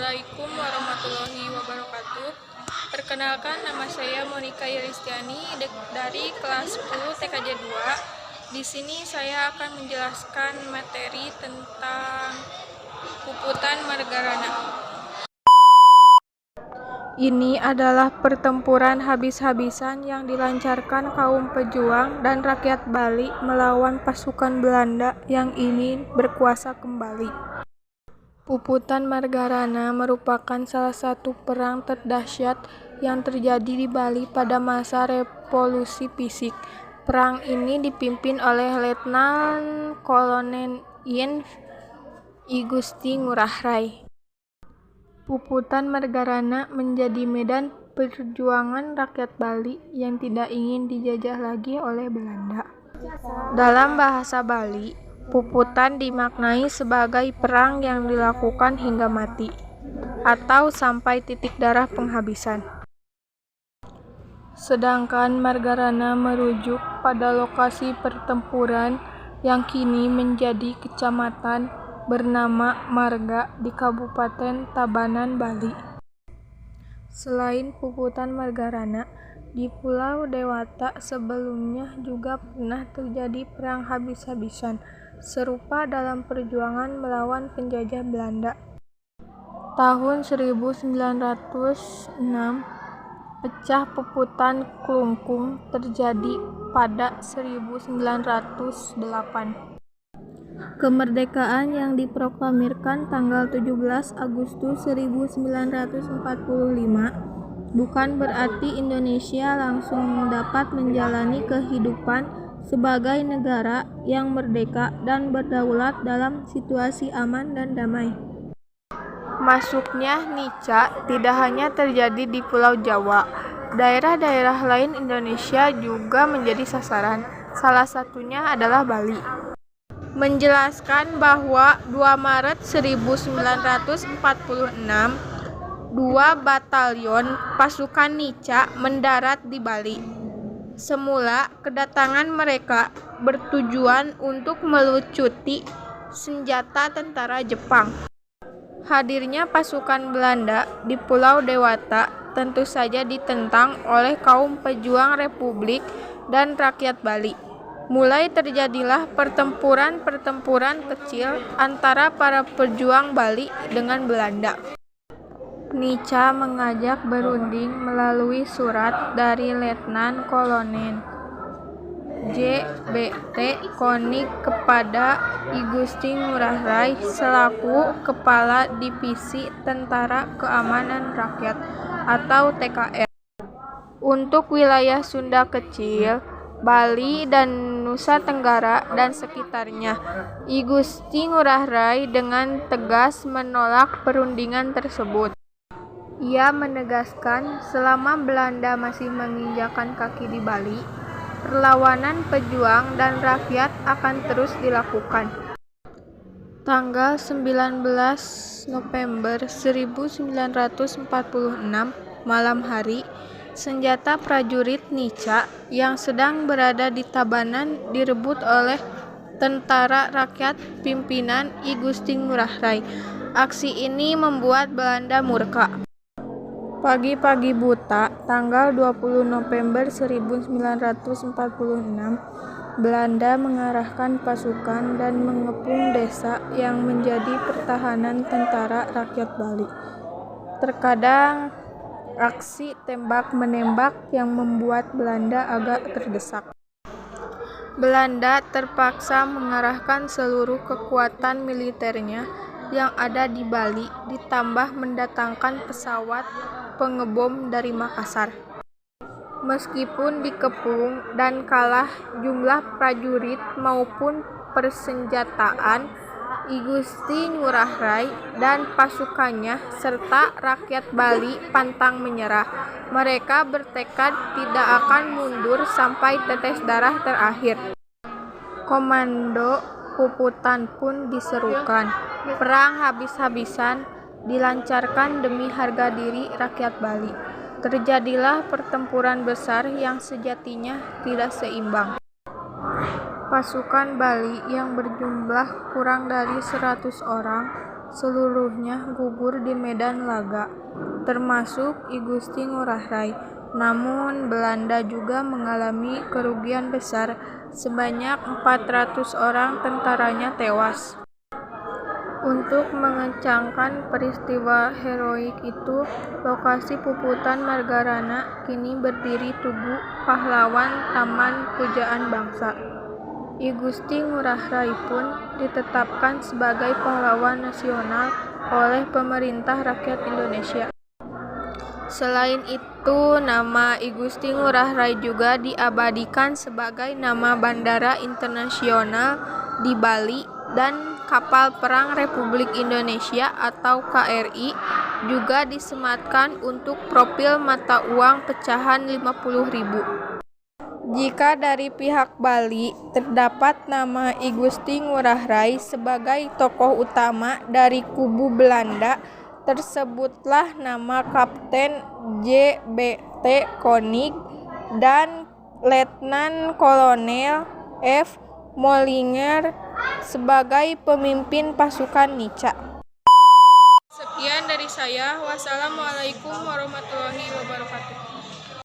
Assalamualaikum warahmatullahi wabarakatuh. Perkenalkan, nama saya Monika Yulistiani dari kelas 10 TKJ 2. Di sini saya akan menjelaskan materi tentang puputan Margarana. Ini adalah pertempuran habis-habisan yang dilancarkan kaum pejuang dan rakyat Bali melawan pasukan Belanda yang ingin berkuasa kembali. Puputan Margarana merupakan salah satu perang terdahsyat yang terjadi di Bali pada masa revolusi fisik. Perang ini dipimpin oleh Letnan Kolonel I Gusti Ngurah Rai. Puputan Margarana menjadi medan perjuangan rakyat Bali yang tidak ingin dijajah lagi oleh Belanda. Dalam bahasa Bali, puputan dimaknai sebagai perang yang dilakukan hingga mati atau sampai titik darah penghabisan. Sedangkan Margarana merujuk pada lokasi pertempuran yang kini menjadi kecamatan bernama Marga di Kabupaten Tabanan, Bali. Selain puputan Margarana, di Pulau Dewata sebelumnya juga pernah terjadi perang habis-habisan serupa dalam perjuangan melawan penjajah Belanda. Tahun 1906, pecah puputan Klungkung terjadi pada 1908. Kemerdekaan yang diproklamirkan tanggal 17 Agustus 1945 bukan berarti Indonesia langsung dapat menjalani kehidupan sebagai negara yang merdeka dan berdaulat dalam situasi aman dan damai. Masuknya Nica tidak hanya terjadi di Pulau Jawa, daerah-daerah lain Indonesia juga menjadi sasaran, salah satunya adalah Bali. Menjelaskan bahwa 2 Maret 1946, 2 batalion pasukan Nica mendarat di Bali. Semula kedatangan mereka bertujuan untuk melucuti senjata tentara Jepang. Hadirnya pasukan Belanda di Pulau Dewata tentu saja ditentang oleh kaum pejuang Republik dan rakyat Bali. Mulai terjadilah pertempuran-pertempuran kecil antara para pejuang Bali dengan Belanda. Nica mengajak berunding melalui surat dari Letnan Kolonel J.B.T. Konik kepada I Gusti Ngurah Rai selaku Kepala Divisi Tentara Keamanan Rakyat atau TKR untuk wilayah Sunda Kecil, Bali dan Nusa Tenggara dan sekitarnya. I Gusti Ngurah Rai dengan tegas menolak perundingan tersebut. Ia menegaskan selama Belanda masih menginjakkan kaki di Bali, perlawanan pejuang dan rakyat akan terus dilakukan. Tanggal 19 November 1946 malam hari, senjata prajurit Nica yang sedang berada di Tabanan direbut oleh tentara rakyat pimpinan I Gusti Ngurah Rai. Aksi ini membuat Belanda murka. Pagi-pagi buta, tanggal 20 November 1946, Belanda mengarahkan pasukan dan mengepung desa yang menjadi pertahanan tentara rakyat Bali. Terkadang aksi tembak-menembak yang membuat Belanda agak terdesak. Belanda terpaksa mengarahkan seluruh kekuatan militernya yang ada di Bali ditambah mendatangkan pesawat pengebom dari Makassar. Meskipun dikepung dan kalah jumlah prajurit maupun persenjataan, I Gusti Ngurah Rai dan pasukannya serta rakyat Bali pantang menyerah. Mereka bertekad tidak akan mundur sampai tetes darah terakhir. Komando puputan pun diserukan. Perang habis-habisan dilancarkan demi harga diri rakyat Bali. Terjadilah pertempuran besar yang sejatinya tidak seimbang. Pasukan Bali yang berjumlah kurang dari 100 orang seluruhnya gugur di medan laga, termasuk I Gusti Ngurah Rai. Namun Belanda juga mengalami kerugian besar, sebanyak 400 orang tentaranya tewas. Untuk mengencangkan peristiwa heroik itu, lokasi puputan Margarana kini berdiri Tugu Pahlawan Taman Pujaan Bangsa. I Gusti Ngurah Rai pun ditetapkan sebagai pahlawan nasional oleh pemerintah rakyat Indonesia. Selain itu, nama I Gusti Ngurah Rai juga diabadikan sebagai nama bandara internasional di Bali, dan kapal perang Republik Indonesia atau KRI juga disematkan untuk profil mata uang pecahan 50.000. Jika dari pihak Bali terdapat nama I Gusti Ngurah Rai sebagai tokoh utama dari kubu Belanda, tersebutlah nama Kapten J.B.T. Konig dan Letnan Kolonel F. Mollinger sebagai pemimpin pasukan Nica. Sekian dari saya. Wassalamualaikum warahmatullahi wabarakatuh.